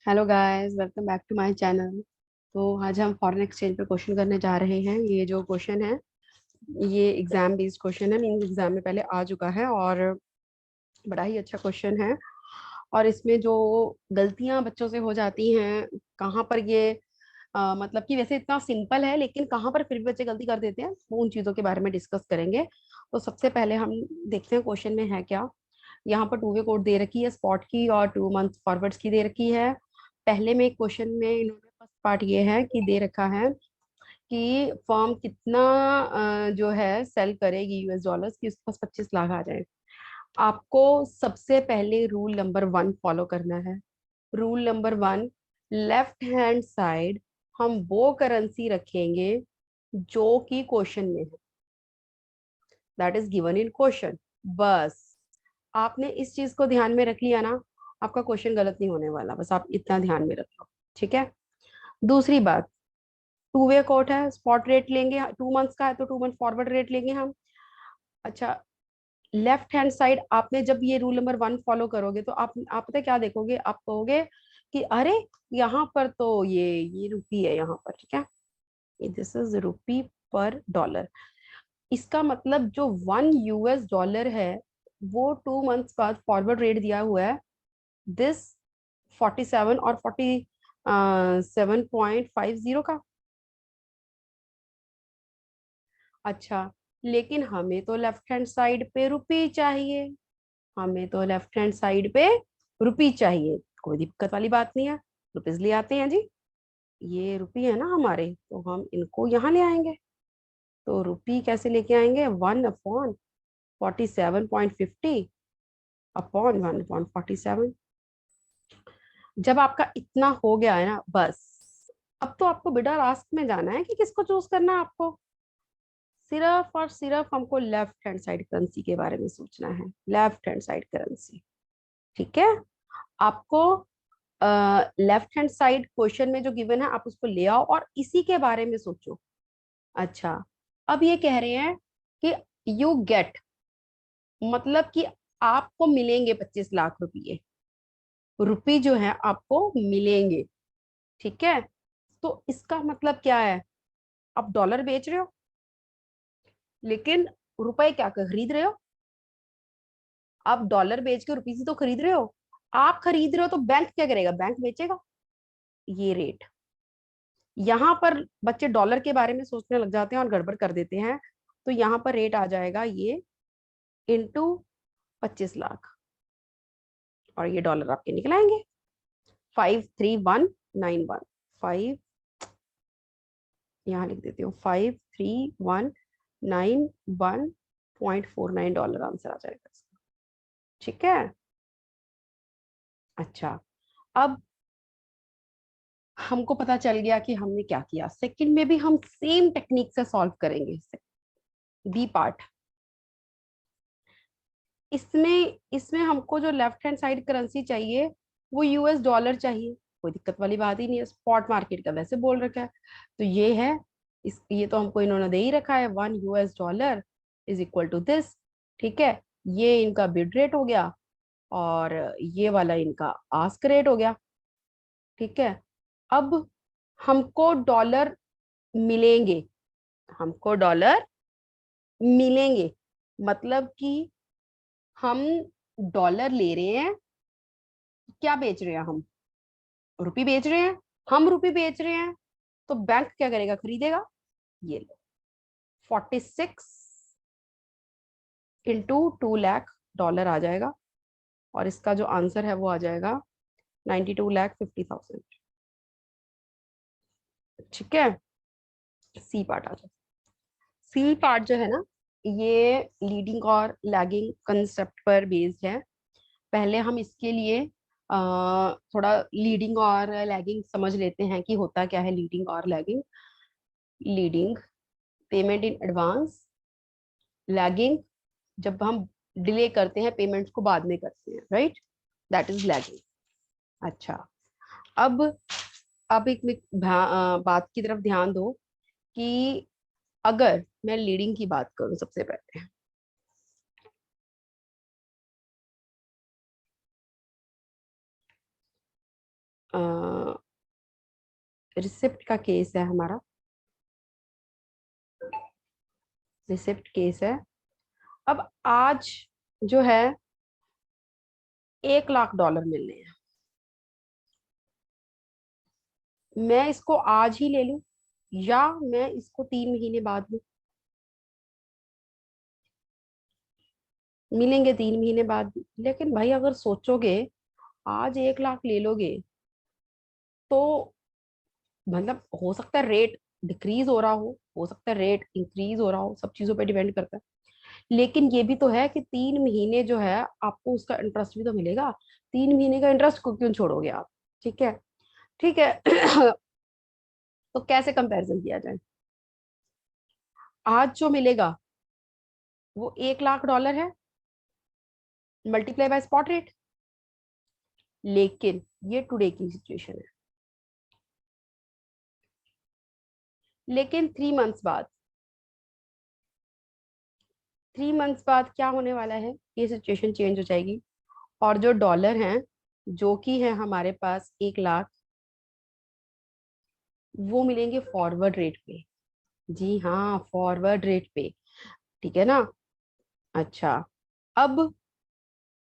Hello guys, welcome back to my channel. तो आज हम फॉरेन एक्सचेंज पे क्वेश्चन करने जा रहे हैं। ये जो क्वेश्चन है ये एग्जाम बेस्ड क्वेश्चन है, मीन एग्जाम में पहले आ चुका है और बड़ा ही अच्छा क्वेश्चन है। और इसमें जो गलतियां बच्चों से हो जाती हैं, कहाँ पर ये मतलब कि वैसे इतना सिंपल है लेकिन कहाँ पर फिर भी बच्चे गलती कर देते हैं, वो उन चीज़ों के बारे में डिस्कस करेंगे। तो सबसे पहले हम देखते हैं क्वेश्चन में है क्या। यहाँ पर टू वे कोड दे रखी है स्पॉट की और 2 मंथ फॉरवर्ड्स की दे रखी है। पहले में क्वेश्चन में इन्होंने फर्स्ट पार्ट ये है कि दे रखा है कि फर्म कितना जो है सेल करेगी यूएस डॉलर्स की, उसके पास 25 लाख आ जाए। आपको सबसे पहले रूल नंबर 1 फॉलो करना है। Rule number 1, left hand side हम वो करेंसी रखेंगे जो कि क्वेश्चन में है, that is given in question. बस आपने इस चीज को ध्यान में रख लिया ना, आपका क्वेश्चन गलत नहीं होने वाला, बस आप इतना ध्यान में रख लो। ठीक है। दूसरी बात, टू वे कोट है, स्पॉट रेट लेंगे, 2 मंथ्स का है तो 2 मंथ फॉरवर्ड रेट लेंगे हम। अच्छा, लेफ्ट हैंड साइड आपने जब ये रूल नंबर 1 फॉलो करोगे तो आप पता है क्या देखोगे, आप कहोगे कि अरे यहाँ पर तो ये रुपी है यहाँ पर। ठीक है, दिस इज रुपी पर डॉलर। इसका मतलब जो 1 US डॉलर है वो 2 मंथ्स बाद फॉरवर्ड रेट दिया हुआ है दिस 47 और 47.50 का। अच्छा, लेकिन हमें तो लेफ्ट हैंड साइड पे रुपी चाहिए, हमें तो लेफ्ट हैंड साइड पे रुपी चाहिए। कोई दिक्कत वाली बात नहीं है, रुपीज ले आते हैं जी। ये रुपी है ना हमारे, तो हम इनको यहाँ ले आएंगे। तो रुपी कैसे लेके आएंगे, 1/47.50 अपॉन 1/47। जब आपका इतना हो गया है ना, बस अब तो आपको बिडर आस्क में जाना है कि किसको चूज करना है आपको। सिर्फ और सिर्फ हमको लेफ्ट हैंड साइड करेंसी के बारे में सोचना है, लेफ्ट हैंड साइड करेंसी। ठीक है। आपको लेफ्ट हैंड साइड क्वेश्चन में जो गिवन है आप उसको ले आओ और इसी के बारे में सोचो। अच्छा, अब ये कह रहे हैं कि यू गेट, मतलब कि आपको मिलेंगे 25 लाख रुपये, रुपये जो है आपको मिलेंगे। ठीक है। तो इसका मतलब क्या है, आप डॉलर बेच रहे हो लेकिन रुपए क्या खरीद रहे हो। आप डॉलर बेच के रुपये से तो खरीद रहे हो। आप खरीद रहे हो तो बैंक क्या करेगा, बैंक बेचेगा। ये रेट, यहाँ पर बच्चे डॉलर के बारे में सोचने लग जाते हैं और गड़बड़ कर देते हैं। तो यहाँ पर रेट आ जाएगा ये इंटू 25 लाख, और ये डॉलर आपके निकल आएंगे 53191। 5, यहाँ लिख देती हूँ 53191.49 आंसर आ जाएगा इसका। ठीक है। अच्छा, अब हमको पता चल गया कि हमने क्या किया। सेकंड में भी हम सेम टेक्निक से सॉल्व करेंगे। बी पार्ट, इसमें इसमें हमको जो लेफ्ट हैंड साइड करेंसी चाहिए वो यूएस डॉलर चाहिए। कोई दिक्कत वाली बात ही नहीं है, स्पॉट मार्केट का वैसे बोल रखा है। तो ये है, ये तो हमको इन्होंने दे ही रखा है, 1 US dollar is equal to this. ठीक है, ये इनका बिड रेट हो गया और ये वाला इनका आस्क रेट हो गया। ठीक है। अब हमको डॉलर मिलेंगे, हमको डॉलर मिलेंगे, मतलब कि हम डॉलर ले रहे हैं, क्या बेच रहे हैं हम, रुपी बेच रहे हैं। हम रुपी बेच रहे हैं तो बैंक क्या करेगा, खरीदेगा। ये लो 46 इंटू 2 लाख डॉलर आ जाएगा और इसका जो आंसर है वो आ जाएगा 92,50,000। ठीक है। सी पार्ट आ जाए। सी पार्ट जो है ना, ये लीडिंग और लैगिंग कंसेप्ट पर बेस्ड है। पहले हम इसके लिए थोड़ा लीडिंग और लैगिंग समझ लेते हैं कि होता क्या है लीडिंग और lagging. Leading, payment in advance. Lagging, जब हम डिले करते हैं पेमेंट्स को बाद में करते हैं, राइट, दैट इज लैगिंग। अच्छा, अब एक बात की तरफ ध्यान दो कि अगर मैं लीडिंग की बात करूं सबसे पहले, रिसिप्ट का केस है हमारा, रिसिप्ट केस है। अब आज जो है $1,00,000 मिलने हैं, मैं इसको आज ही ले लूं या मैं इसको 3 महीने बाद लूं? मिलेंगे 3 महीने बाद भी। लेकिन भाई अगर सोचोगे आज 1,00,000 ले लोगे तो मतलब हो सकता है रेट डिक्रीज हो रहा हो सकता है रेट इंक्रीज हो रहा हो, सब चीजों पे डिपेंड करता है। लेकिन ये भी तो है कि 3 महीने जो है आपको उसका इंटरेस्ट भी तो मिलेगा। 3 महीने का इंटरेस्ट को क्यों छोड़ोगे आप? ठीक है, ठीक है। तो कैसे कंपैरिजन किया जाए? आज जो मिलेगा वो $1,00,000 है मल्टीप्लाई बाय स्पॉट रेट। लेकिन ये टुडे की सिचुएशन है। लेकिन 3 मंथ्स बाद, 3 मंथ्स बाद क्या होने वाला है? ये सिचुएशन चेंज हो जाएगी और जो डॉलर हैं जो कि है हमारे पास 1,00,000, वो मिलेंगे फॉरवर्ड रेट पे। जी हाँ, फॉरवर्ड रेट पे। ठीक है ना? अच्छा, अब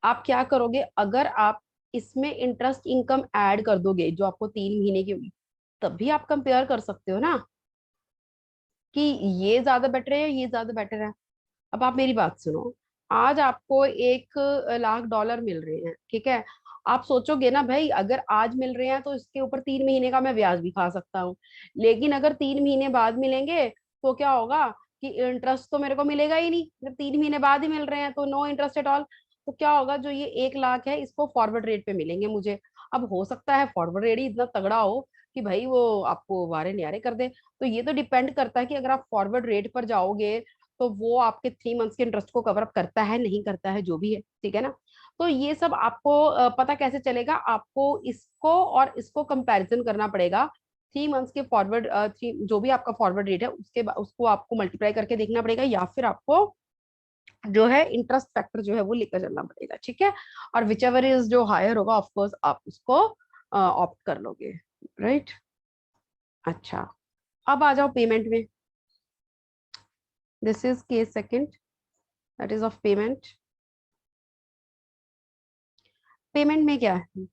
आप क्या करोगे? अगर आप इसमें इंटरेस्ट इनकम ऐड कर दोगे जो आपको 3 महीने की होगी, तब भी आप कंपेयर कर सकते हो ना कि ये ज्यादा बेटर है या ये ज्यादा बेटर है। अब आप मेरी बात सुनो, आज आपको $1,00,000 मिल रहे हैं, ठीक है? आप सोचोगे ना भाई अगर आज मिल रहे हैं तो इसके ऊपर 3 महीने का मैं ब्याज भी खा सकता हूँ। लेकिन अगर 3 महीने बाद मिलेंगे तो क्या होगा कि इंटरेस्ट तो मेरे को मिलेगा ही नहीं। जब 3 महीने बाद ही मिल रहे हैं तो नो इंटरेस्ट एट ऑल। तो क्या होगा, जो ये 1,00,000 है इसको फॉरवर्ड रेट पे मिलेंगे मुझे। अब हो सकता है फॉरवर्ड रेट ही इतना तगड़ा हो कि भाई वो आपको वारे न्यारे कर दे। तो ये तो डिपेंड करता है कि अगर आप फॉरवर्ड रेट पर जाओगे तो वो आपके 3 मंथ्स के इंटरेस्ट को कवर अप करता है नहीं करता है, जो भी है, ठीक है ना? तो ये सब आपको पता कैसे चलेगा? आपको इसको और इसको कंपैरिजन करना पड़ेगा। 3 मंथ्स के फॉरवर्ड थ्री जो भी आपका फॉरवर्ड रेट है उसको आपको मल्टीप्लाई करके देखना पड़ेगा, या फिर आपको जो है इंटरेस्ट फैक्टर जो है वो लेकर चलना पड़ेगा, ठीक है? और विच एवर इज जो हायर होगा ऑफकोर्स आप उसको ऑप्ट कर लोगे, राइट? अच्छा, अब आ जाओ पेमेंट में। This is case second, that is of payment. Payment में क्या है?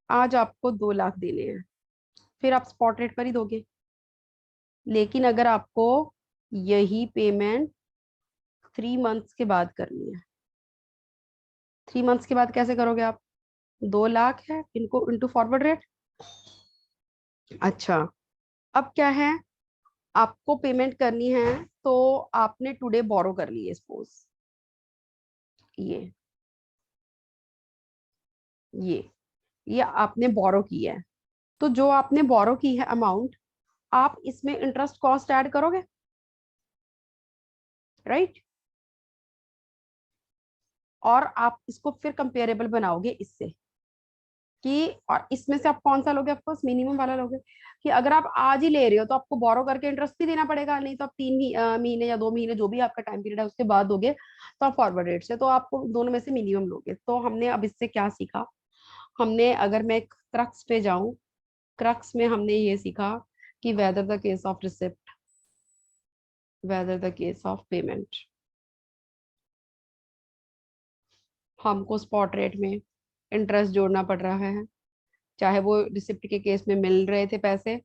आज आपको 2,00,000 देने हैं, फिर आप स्पॉट रेट पर ही दोगे। लेकिन अगर आपको यही पेमेंट 3 मंथ्स के बाद करनी है, 3 मंथ्स के बाद कैसे करोगे आप? 2,00,000 है इनको इंटू फॉरवर्ड रेट। अच्छा, अब क्या है? आपको पेमेंट करनी है तो आपने टुडे बोरो कर ली है सपोज, ये ये ये आपने बोरो की है। तो जो आपने बोरो की है अमाउंट, आप इसमें इंटरेस्ट कॉस्ट ऐड करोगे, राइट? और आप इसको फिर कंपेरेबल बनाओगे इससे कि, और इसमें से आप कौन सा लोगे? ऑफकोर्स मिनिमम वाला लोगे। कि अगर आप आज ही ले रहे हो तो आपको बोरो करके इंटरेस्ट भी देना पड़ेगा, नहीं तो आप 3 महीने या 2 महीने जो भी आपका टाइम पीरियड है उसके बाद दोगे तो आप फॉरवर्ड रेट से, तो आपको दोनों में से मिनिमम लोगे। तो हमने अब इससे क्या सीखा? हमने, अगर मैं क्रक्स पे जाऊं, क्रक्स में हमने ये सीखा कि whether the case of receipt, whether the case of payment, हमको स्पॉट रेट में इंटरेस्ट जोड़ना पड़ रहा है, चाहे वो रिसिप्ट के केस में मिल रहे थे पैसे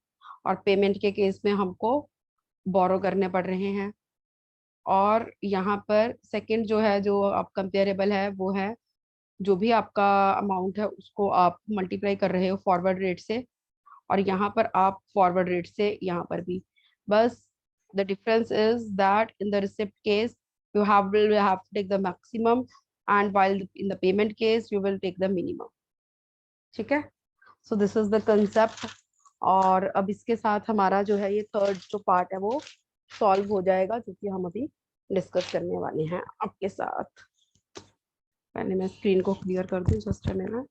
और पेमेंट के केस में हमको बोरो करने पड़ रहे हैं। और यहाँ पर सेकंड जो है, जो आप कंपेरेबल है, वो है जो भी आपका अमाउंट है उसको आप मल्टीप्लाई कर रहे हो फॉरवर्ड रेट से, और यहाँ पर आप फॉरवर्ड रेट से यहाँ पर भी। बस the difference is that in the receipt case you have to take the maximum, and while in the payment case you will take the minimum, ठीक है? So this is the concept. और अब इसके साथ हमारा जो है ये थर्ड जो पार्ट है वो सॉल्व हो जाएगा, जो कि हम अभी डिस्कस करने वाले हैं आपके साथ। पहले मैं स्क्रीन को क्लियर कर दूं, just a minute.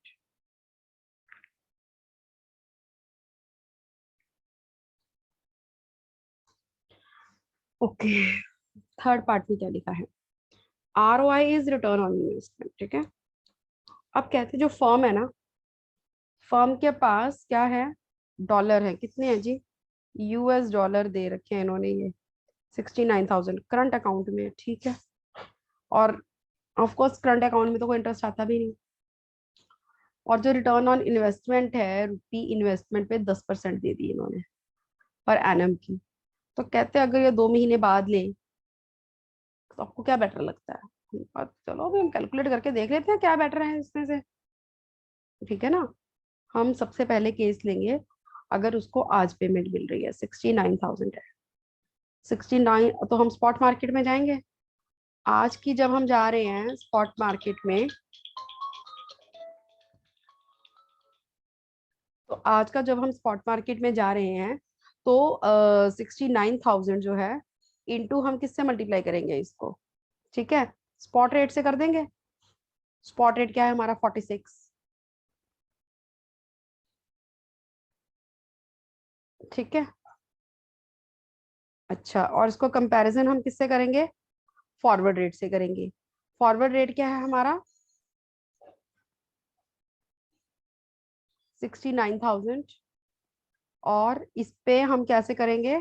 Okay, third part में क्या लिखा है? ROI is return on investment, ठीक है? अब कहते हैं जो फर्म है ना, फर्म के पास क्या है? डॉलर है, कितने हैं जी? यूएस डॉलर दे रखे हैं इन्होंने, ये 69,000 करंट अकाउंट में है, ठीक है। और ऑफ कोर्स करंट अकाउंट में तो कोई इंटरेस्ट आता भी नहीं। और जो रिटर्न ऑन इन्वेस्टमेंट है, रुपी इन्वेस्टमेंट पे 10% दे दी इन्होंने पर एनम की। तो कहते हैं अगर ये 2 महीने बाद लें तो आपको क्या बेटर लगता है? और चलो अभी हम कैलकुलेट करके देख लेते हैं क्या बेटर है इसमें से, ठीक है ना। हम सबसे पहले केस लेंगे, अगर उसको आज पेमेंट मिल रही है 69,000 है, 69, तो हम स्पॉट मार्केट में जाएंगे। आज की जब हम जा रहे हैं स्पॉट मार्केट में, तो आज का जब हम स्पॉट मार्केट में जा रहे हैं तो 69,000 जो है इंटू हम किससे मल्टीप्लाई करेंगे इसको, ठीक है, स्पॉट रेट से कर देंगे। स्पॉट रेट क्या है हमारा? 46, ठीक है। अच्छा, और इसको कंपैरिजन हम किससे करेंगे? फॉरवर्ड रेट से करेंगे। फॉरवर्ड रेट क्या है हमारा? 69,000। और इस पे हम कैसे करेंगे?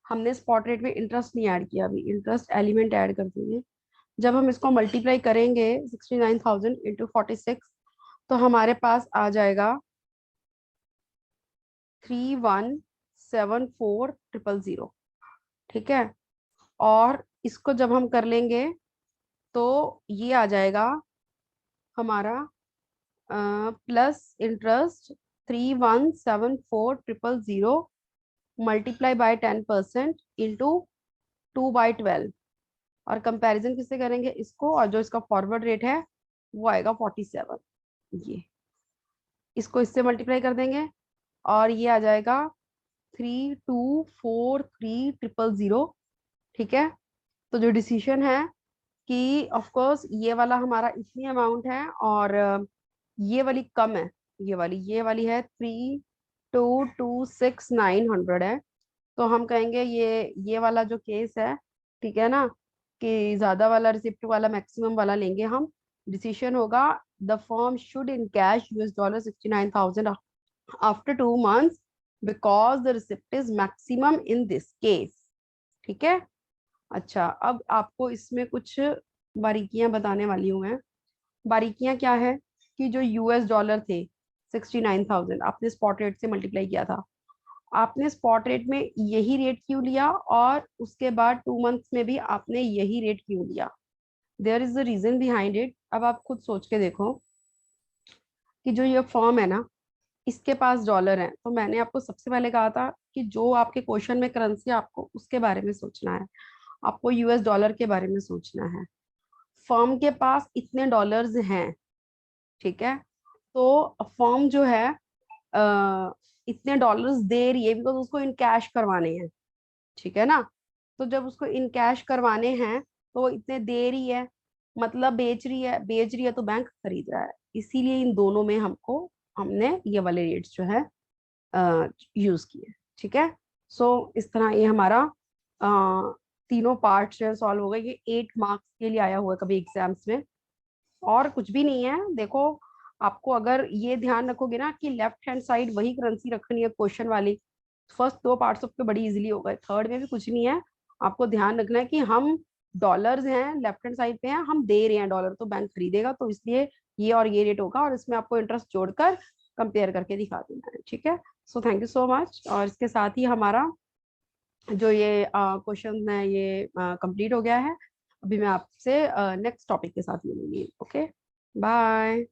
हमने स्पॉट रेट में इंटरेस्ट नहीं ऐड किया, अभी इंटरेस्ट एलिमेंट ऐड कर देंगे। जब हम इसको मल्टीप्लाई करेंगे 69,000 इंटू 46, तो हमारे पास आ जाएगा 3174,000, ठीक है। और इसको जब हम कर लेंगे तो ये आ जाएगा हमारा plus interest 3174,000 multiply by 10% into 2/12। और कंपैरिजन किससे करेंगे इसको? और जो इसका फॉरवर्ड रेट है वो आएगा 47, ये इसको इससे मल्टीप्लाई कर देंगे और ये आ जाएगा 3243,000, ठीक है। तो जो डिसीजन है कि ऑफ कोर्स ये वाला हमारा इतनी अमाउंट है और ये वाली कम है, ये वाली है 3226900 है। तो हम कहेंगे ये वाला जो केस है, ठीक है ना, कि ज्यादा वाला रिसिप्ट वाला मैक्सिमम वाला लेंगे हम। डिसीजन होगा the firm should in cash US dollar 69,000 after 2 months because the receipt is maximum in this case, ठीक है। अच्छा, अब आपको इसमें कुछ बारीकियां बताने वाली हूँ मैं। बारीकियां क्या है कि जो यूएस डॉलर थे 69,000 आपने स्पॉट रेट से मल्टीप्लाई किया था, आपने स्पॉट रेट में यही रेट क्यों लिया और उसके बाद 2 months में भी आपने यही रेट क्यों लिया? There is the reason behind it. अब आप खुद सोच के देखो कि जो ये फॉर्म है ना, इसके पास डॉलर है, तो मैंने आपको सबसे पहले कहा था कि जो आपके क्वेश्चन में करेंसी आपको उसके बारे में सोचना है, आपको यूएस डॉलर के बारे में सोचना है। फर्म के पास इतने डॉलर्स हैं, ठीक है। तो फर्म जो है इतने डॉलर्स दे रही है बिकॉज उसको इन कैश करवाने हैं, ठीक है ना। तो जब उसको इन कैश करवाने हैं तो वो इतने दे रही है, मतलब बेच रही है तो बैंक खरीद रहा है, इसीलिए इन दोनों में हमने ये वाले रेट्स जो है यूज किए, ठीक है। सो इस तरह ये हमारा तीनों पार्ट जो है सॉल्व हो गए। ये 8 मार्क्स के लिए आया हुआ है कभी एग्जाम्स में, और कुछ भी नहीं है। देखो, आपको अगर ये ध्यान रखोगे ना कि लेफ्ट हैंड साइड वही करेंसी रखनी है क्वेश्चन वाली, फर्स्ट 2 पार्ट्स आपके बड़ी इजीली हो गए, थर्ड में भी कुछ नहीं है। आपको ध्यान रखना है कि हम डॉलर्स हैं, लेफ्ट हैंड साइड पे हैं, हम दे रहे हैं डॉलर तो बैंक खरीदेगा, तो इसलिए ये और ये रेट होगा और इसमें आपको इंटरेस्ट जोड़कर कंपेयर करके दिखा देना है, ठीक है। So thank you so much. और इसके साथ ही हमारा जो ये क्वेश्चन है ये कंप्लीट हो गया है। अभी मैं आपसे नेक्स्ट टॉपिक के साथ मिलूंगी। Okay, bye.